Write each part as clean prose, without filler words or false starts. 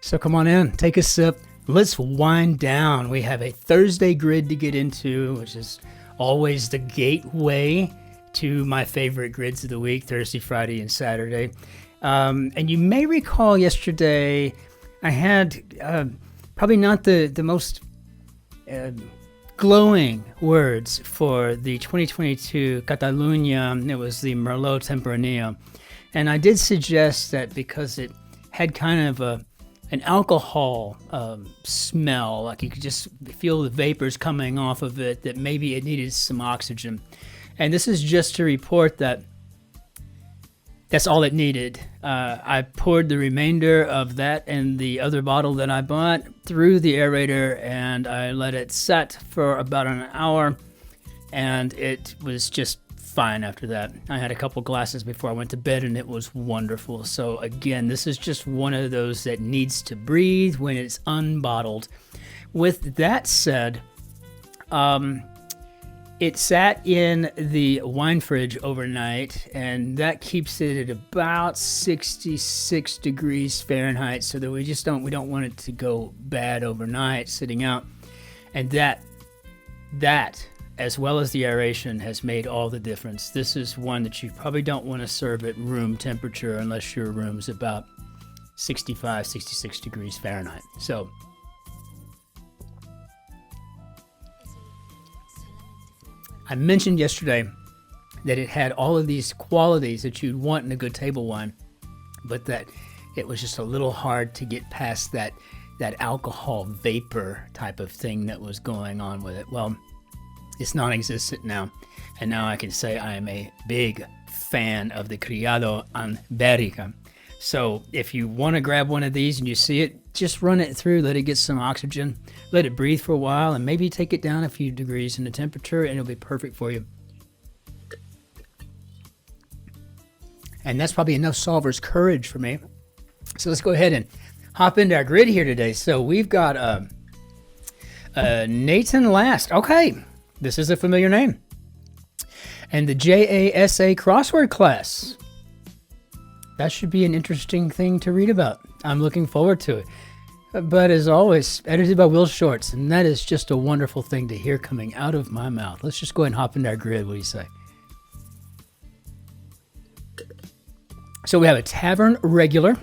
So come on in, take a sip. Let's wind down. We have a Thursday grid to get into, which is always the gateway to my favorite grids of the week, Thursday, Friday, and Saturday. And you may recall yesterday I had probably not the most glowing words for the 2022 Catalunya. It was the Merlot Tempranillo. And I did suggest that because it had kind of an alcohol smell, like you could just feel the vapors coming off of it, that maybe it needed some oxygen. And this is just to report that that's all it needed. I poured the remainder of that and the other bottle that I bought through the aerator, and I let it set for about an hour, and it was just fine after that. I had a couple glasses before I went to bed, and it was wonderful. So again, this is just one of those that needs to breathe when it's unbottled. With that said, it sat in the wine fridge overnight, and that keeps it at about 66 degrees Fahrenheit, so that we don't want it to go bad overnight sitting out. And that as well as the aeration has made all the difference. This is one that you probably don't want to serve at room temperature unless your room's about 65, 66 degrees Fahrenheit. So I mentioned yesterday that it had all of these qualities that you'd want in a good table wine, but that it was just a little hard to get past that alcohol vapor type of thing that was going on with it. Well, it's non-existent now, and now I can say I am a big fan of the Criado Ibérica. So if you want to grab one of these and you see it, just run it through, let it get some oxygen, let it breathe for a while, and maybe take it down a few degrees in the temperature, and it'll be perfect for you. And that's probably enough solver's courage for me. So let's go ahead and hop into our grid here today. So we've got Natan Last. Okay, this is a familiar name. And the J.A.S.A. Crossword Class. That should be an interesting thing to read about. I'm looking forward to it. But as always, edited by Will Shorts, and that is just a wonderful thing to hear coming out of my mouth. Let's just go ahead and hop into our grid. What do you say? So we have a tavern regular.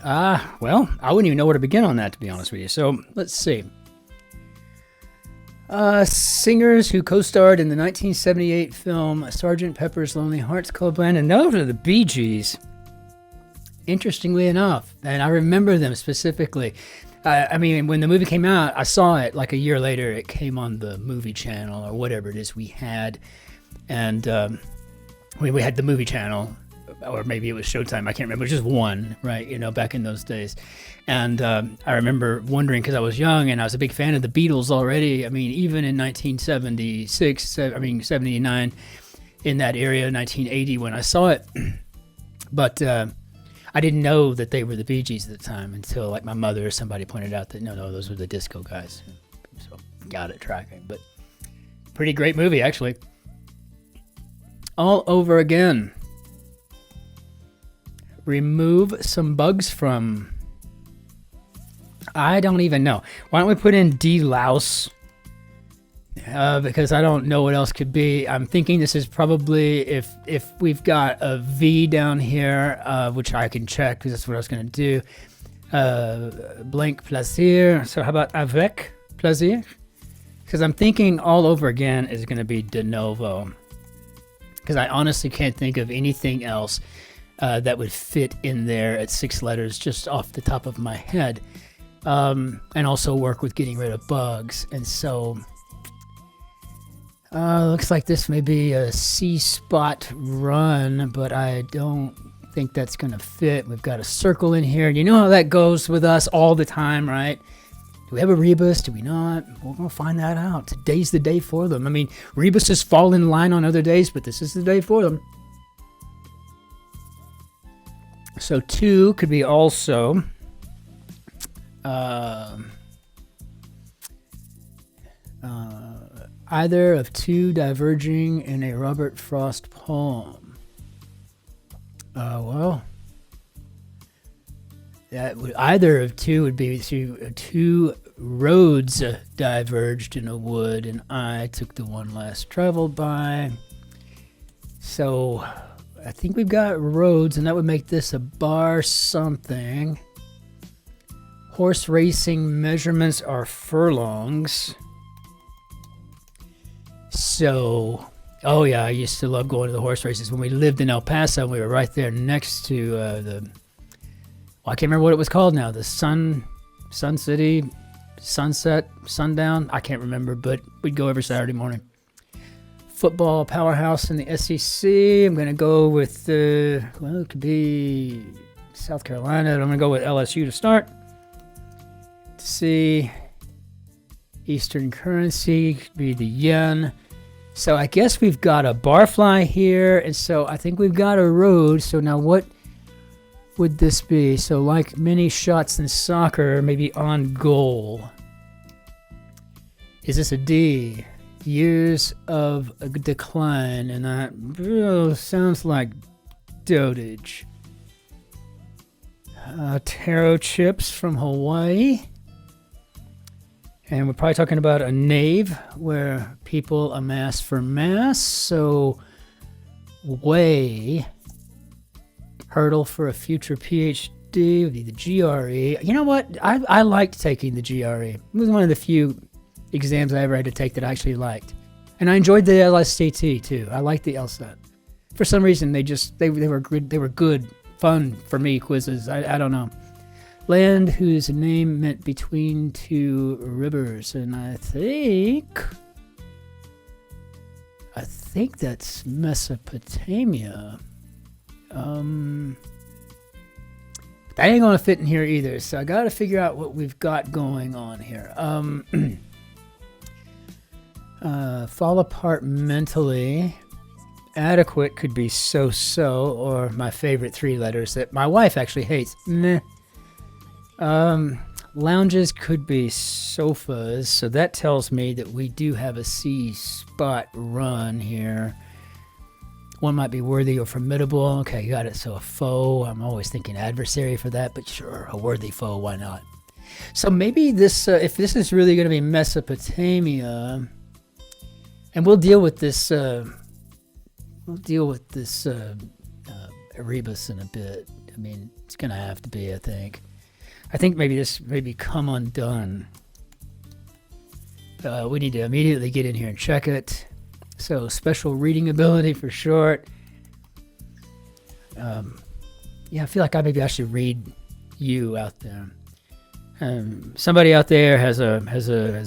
Well, I wouldn't even know where to begin on that, to be honest with you. So let's see. Singers who co-starred in the 1978 film Sgt. Pepper's Lonely Hearts Club Band, and those are the Bee Gees. Interestingly enough, and I remember them specifically. I mean, when the movie came out, I saw it like a year later. It came on the movie channel or whatever it is we had, and we had the movie channel, or maybe it was Showtime. I can't remember. It was just one, right? You know, back in those days. And I remember wondering, because I was young and I was a big fan of the Beatles already. I mean, even in 79, in that area, 1980 when I saw it. But I didn't know that they were the Bee Gees at the time until like my mother or somebody pointed out that no, those were the disco guys. So got it tracking. But pretty great movie, actually. All over again. Remove some bugs from. I don't even know. Why don't we put in delouse? Because I don't know what else could be. I'm thinking this is probably if we've got a V down here, which I can check because that's what I was going to do. Blank plaisir. So how about avec plaisir? Because I'm thinking all over again is going to be de novo. Because I honestly can't think of anything else that would fit in there at 6 letters just off the top of my head. And also work with getting rid of bugs. And so looks like this may be a C-spot run, but I don't think that's going to fit. We've got a circle in here. You know how that goes with us all the time, right? Do we have a rebus? Do we not? We're going to find that out. Today's the day for them. I mean, rebuses fall in line on other days, but this is the day for them. So 2 could be also either of 2 diverging in a Robert Frost poem. Well, either of two would be two roads diverged in a wood, and I took the one less traveled by. So I think we've got roads, and that would make this a bar something. Horse racing measurements are furlongs. So, oh yeah, I used to love going to the horse races. When we lived in El Paso, we were right there next to I can't remember what it was called now. The Sun City, Sunset, Sundown. I can't remember, but we'd go every Saturday morning. Football powerhouse in the SEC. I'm going to go with, well, it could be South Carolina. I'm going to go with LSU to start. See, Eastern currency could be the yen. So I guess we've got a barfly here, and so I think we've got a road. So now what would this be? So like many shots in soccer, maybe on goal. Is this a D? Years of a decline, and that sounds like dotage. Taro chips from Hawaii. And we're probably talking about a nave where people amass for mass. So, way, hurdle for a future PhD would be the GRE. You know what? I liked taking the GRE. It was one of the few exams I ever had to take that I actually liked. And I enjoyed the LSAT too. I liked the LSAT. For some reason, they were good, fun for me quizzes. I don't know. Land whose name meant between two rivers, and I think that's Mesopotamia. That ain't gonna fit in here either, so I gotta figure out what we've got going on here. Fall apart mentally. Adequate could be so-so, or my favorite three letters that my wife actually hates. Meh. Lounges could be sofas, so that tells me that we do have a C spot run here. One might be worthy or formidable. Okay, you got it. So a foe. I'm always thinking adversary for that, but sure, a worthy foe. Why not? So maybe this, if this is really going to be Mesopotamia, and we'll deal with this. Erebus in a bit. I mean, it's going to have to be. I think maybe this come undone. We need to immediately get in here and check it. So special reading ability for short. Yeah, I feel like I should read you out there. Somebody out there has a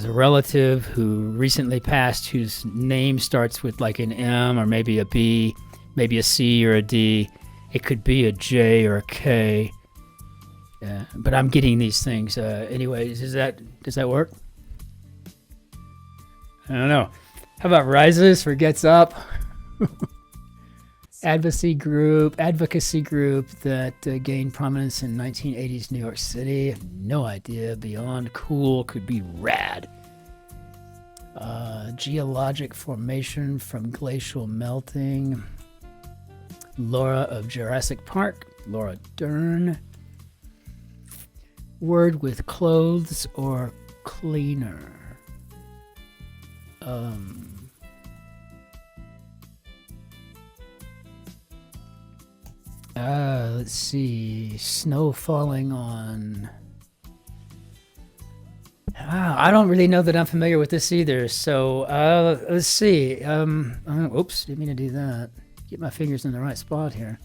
relative who recently passed whose name starts with like an M or maybe a B, maybe a C or a D. It could be a J or a K. But I'm getting these things. Anyways, does that work? I don't know. How about rises for gets up? Advocacy group that gained prominence in 1980s New York City. No idea. Beyond cool could be rad. Geologic formation from glacial melting. Laura of Jurassic Park. Laura Dern. Word with clothes or cleaner. Let's see. Snow falling on. I don't really know that I'm familiar with this either. So let's see. Oops, didn't mean to do that. Get my fingers in the right spot here.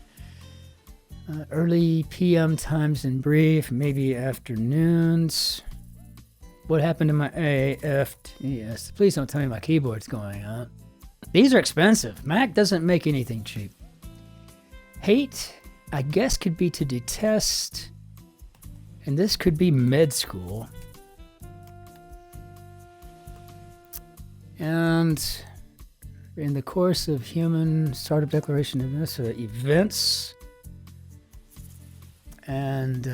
Early PM times in brief, maybe afternoons. What happened to my A, F, T, S? Please don't tell me my keyboard's going out. These are expensive. Mac doesn't make anything cheap. Hate, I guess, could be to detest. And this could be med school. And in the course of human startup declaration of this, events. And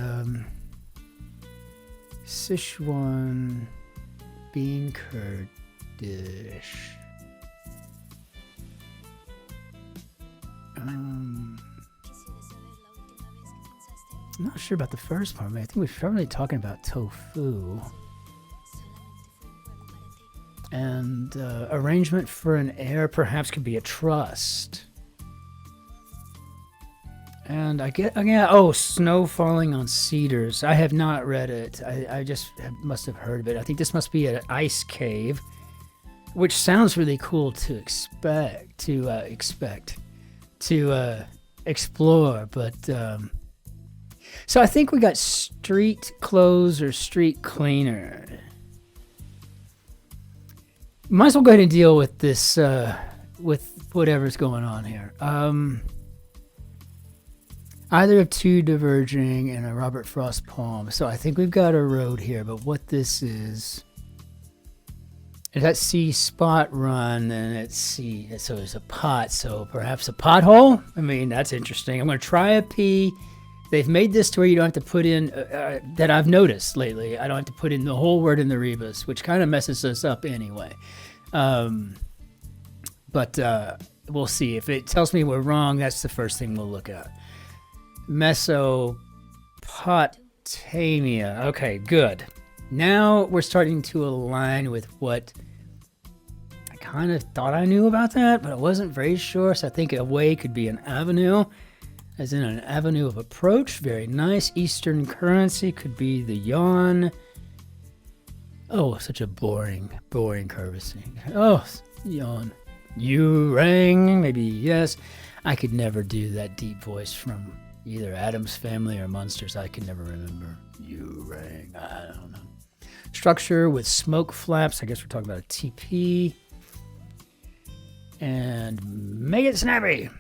Sichuan bean curd dish. I'm not sure about the first part, but I think we're probably talking about tofu. And arrangement for an heir perhaps could be a trust. And I get, oh, snow falling on cedars. I have not read it. I just must have heard of it. I think this must be an ice cave, which sounds really cool to explore. But so I think we got street clothes or street cleaner. Might as well go ahead and deal with this, with whatever's going on here. Either of two diverging in a Robert Frost poem. So I think we've got a road here, but what this is that C spot run, and it's C, so there's a pot, so perhaps a pothole? I mean, that's interesting. I'm going to try a P. They've made this to where you don't have to put in, that I've noticed lately, I don't have to put in the whole word in the rebus, which kind of messes us up anyway. But we'll see. If it tells me we're wrong, that's the first thing we'll look at. Mesopotamia. Okay, good. Now we're starting to align with what I kind of thought I knew about that, but I wasn't very sure. So I think a way could be an avenue, as in an avenue of approach. Very nice. Eastern currency could be the yuan. Oh, such a boring currency. Oh, yuan. You rang, maybe yes. I could never do that deep voice from either Addams Family or Munsters. I can never remember. You rang. I don't know. Structure with smoke flaps. I guess we're talking about a TP. And make it snappy. I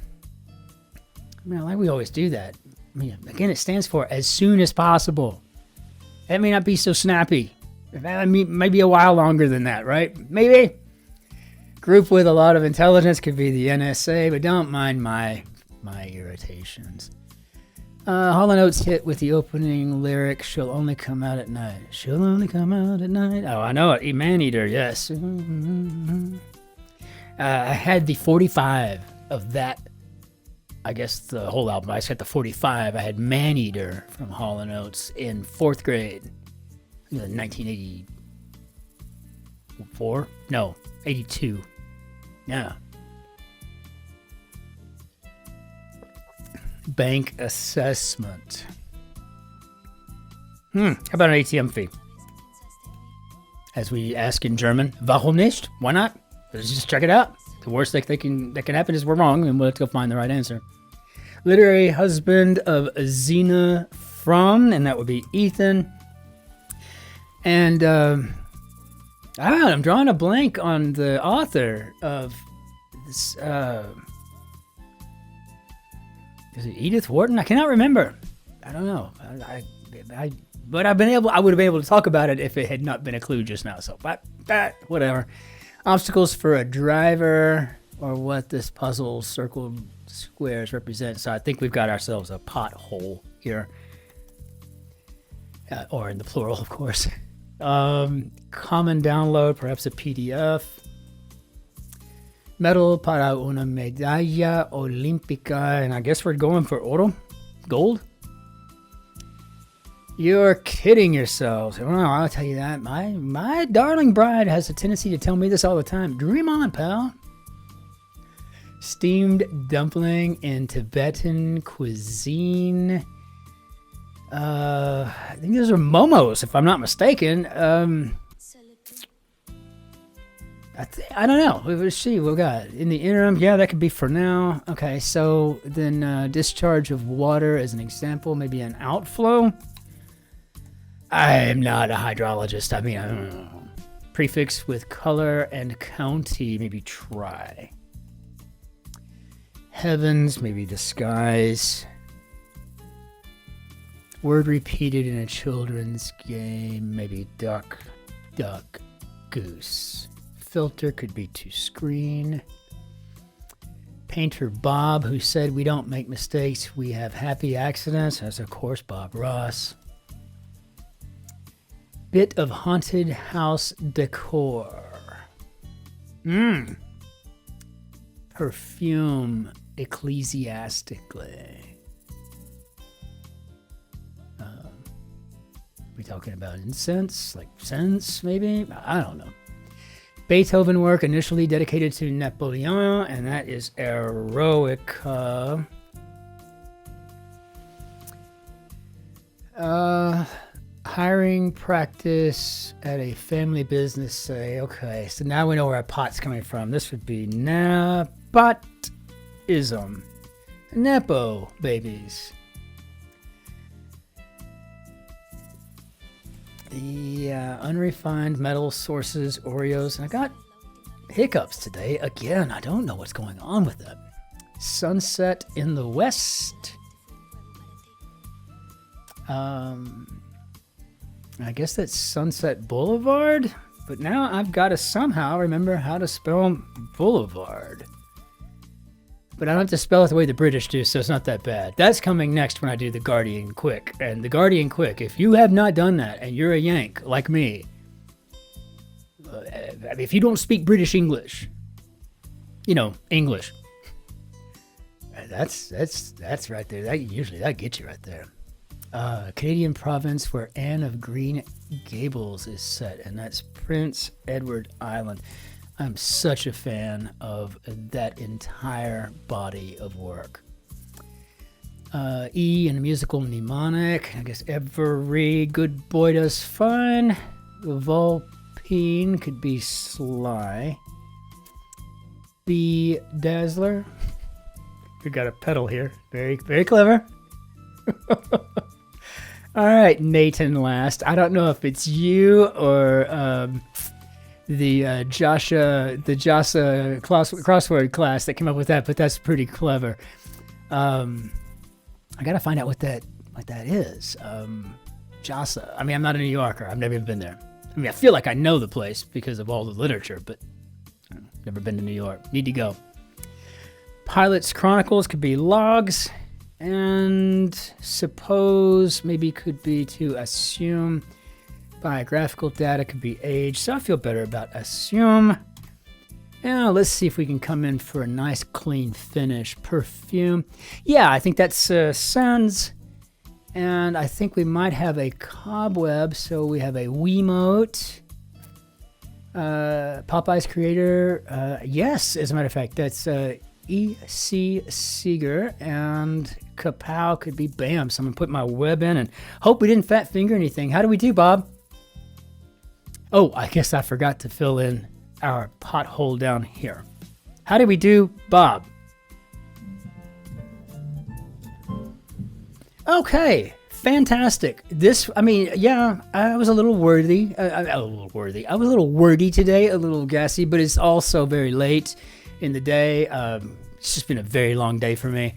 mean, like we always do that. I mean, again, it stands for as soon as possible. That may not be so snappy. Maybe a while longer than that, right? Maybe. Group with a lot of intelligence could be the NSA, but don't mind my irritations. Hall & Oates hit with the opening lyric, she'll only come out at night. She'll only come out at night. Oh, I know it. Man-Eater, yes. I had the 45 of that. I guess the whole album. I just got the 45. I had Man-Eater from Hall & Oates in 4th grade. 1984? No, 82. Yeah. Bank assessment. How about an ATM fee? As we ask in German, warum nicht? Why not? Let's just check it out. The worst that can happen is we're wrong, and we'll have to go find the right answer. Literary husband of Zena Fromm, and that would be Ethan. And I'm drawing a blank on the author of this. Is it Edith Wharton? I cannot remember. I don't know. But I would have been able to talk about it if it had not been a clue just now. So, but whatever. Obstacles for a driver, or what this puzzle circled squares represent. So I think we've got ourselves a pothole here, or in the plural, of course. Common download, perhaps a PDF. Medal para una medalla olímpica, and I guess we're going for oro, gold. You're kidding yourselves. Well, I'll tell you that. My darling bride has a tendency to tell me this all the time. Dream on, pal. Steamed dumpling in Tibetan cuisine. I think those are momos, if I'm not mistaken. I don't know. Let's see what we got. In the interim, yeah, that could be for now. Okay, so then discharge of water as an example, maybe an outflow. I am not a hydrologist. I mean, I don't know. Prefix with color and county, maybe try. Heavens, maybe the skies. Word repeated in a children's game, maybe duck, goose. Filter could be to screen. Painter Bob, who said we don't make mistakes, we have happy accidents. That's of course Bob Ross. Bit of haunted house decor. Perfume ecclesiastically. We talking about incense, like scents, maybe? I don't know. Beethoven work initially dedicated to Napoleon, and that is Eroica. Hiring practice at a family business, say. Okay, so now we know where our pot's coming from. This would be Napotism. Nepo babies. The unrefined metal sources, Oreos. And I got hiccups today. Again, I don't know what's going on with that. Sunset in the West. I guess that's Sunset Boulevard, but now I've got to somehow remember how to spell boulevard. But I don't have to spell it the way the British do, so it's not that bad. That's coming next when I do the Guardian Quick. And the Guardian Quick, if you have not done that and you're a Yank like me, if you don't speak British English, English, that's right there. That gets you right there. Canadian province where Anne of Green Gables is set, and that's Prince Edward Island. I'm such a fan of that entire body of work. E in a musical mnemonic. I guess every good boy does fun. Vulpine could be sly. B dazzler. We got a pedal here. Very, very clever. All right, Natan Last. I don't know if it's you or the J.A.S.A crossword class that came up with that, but that's pretty clever. I gotta find out what that is. J.A.S.A. I mean, I'm not a New Yorker. I've never even been there. I mean, I feel like I know the place because of all the literature, but I've never been to New York. Need to go. Pilot's Chronicles could be logs. And suppose maybe could be to assume. Biographical data could be age. So I feel better about assume. Now let's see if we can come in for a nice clean finish. Perfume. Yeah, I think that's Suns. And I think we might have a cobweb. So we have a Wiimote. Popeye's creator. Yes, as a matter of fact, that's E.C. Seeger, and Kapow could be bam. So I'm going to put my web in and hope we didn't fat finger anything. How do we do, Bob? Oh, I guess I forgot to fill in our pothole down here. How did we do, Bob? Okay, fantastic. I was a little wordy. I was a little wordy today, a little gassy, but it's also very late in the day. It's just been a very long day for me.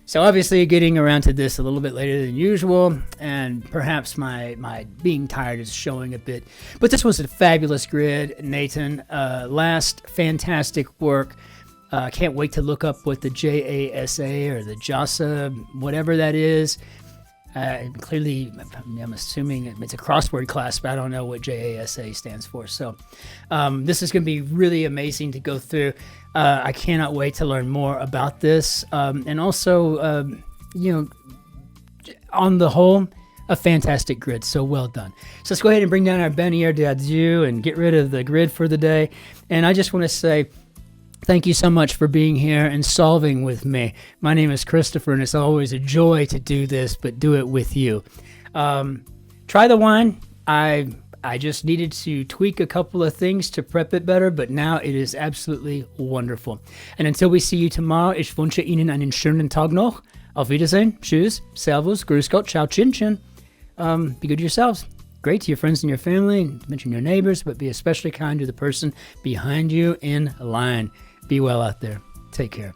So obviously getting around to this a little bit later than usual, and perhaps my being tired is showing a bit. But this was a fabulous grid, Natan. Last fantastic work. Can't wait to look up what the J.A.S.A. or the J.A.S.A., whatever that is. Clearly, I'm assuming it's a crossword class, but I don't know what J.A.S.A. stands for. So this is going to be really amazing to go through. I cannot wait to learn more about this. And also, on the whole, a fantastic grid. So well done. So let's go ahead and bring down our bannière d'adieu and get rid of the grid for the day. And I just want to say, thank you so much for being here and solving with me. My name is Christopher, and it's always a joy to do this, but do it with you. Try the wine. I just needed to tweak a couple of things to prep it better, but now it is absolutely wonderful. And until we see you tomorrow, ich wünsche Ihnen einen schönen Tag noch. Auf Wiedersehen. Tschüss. Servus. Grüß Gott. Ciao. Cin-Cin. Be good to yourselves. Great to your friends and your family. Mention your neighbors, but be especially kind to the person behind you in line. Be well out there. Take care.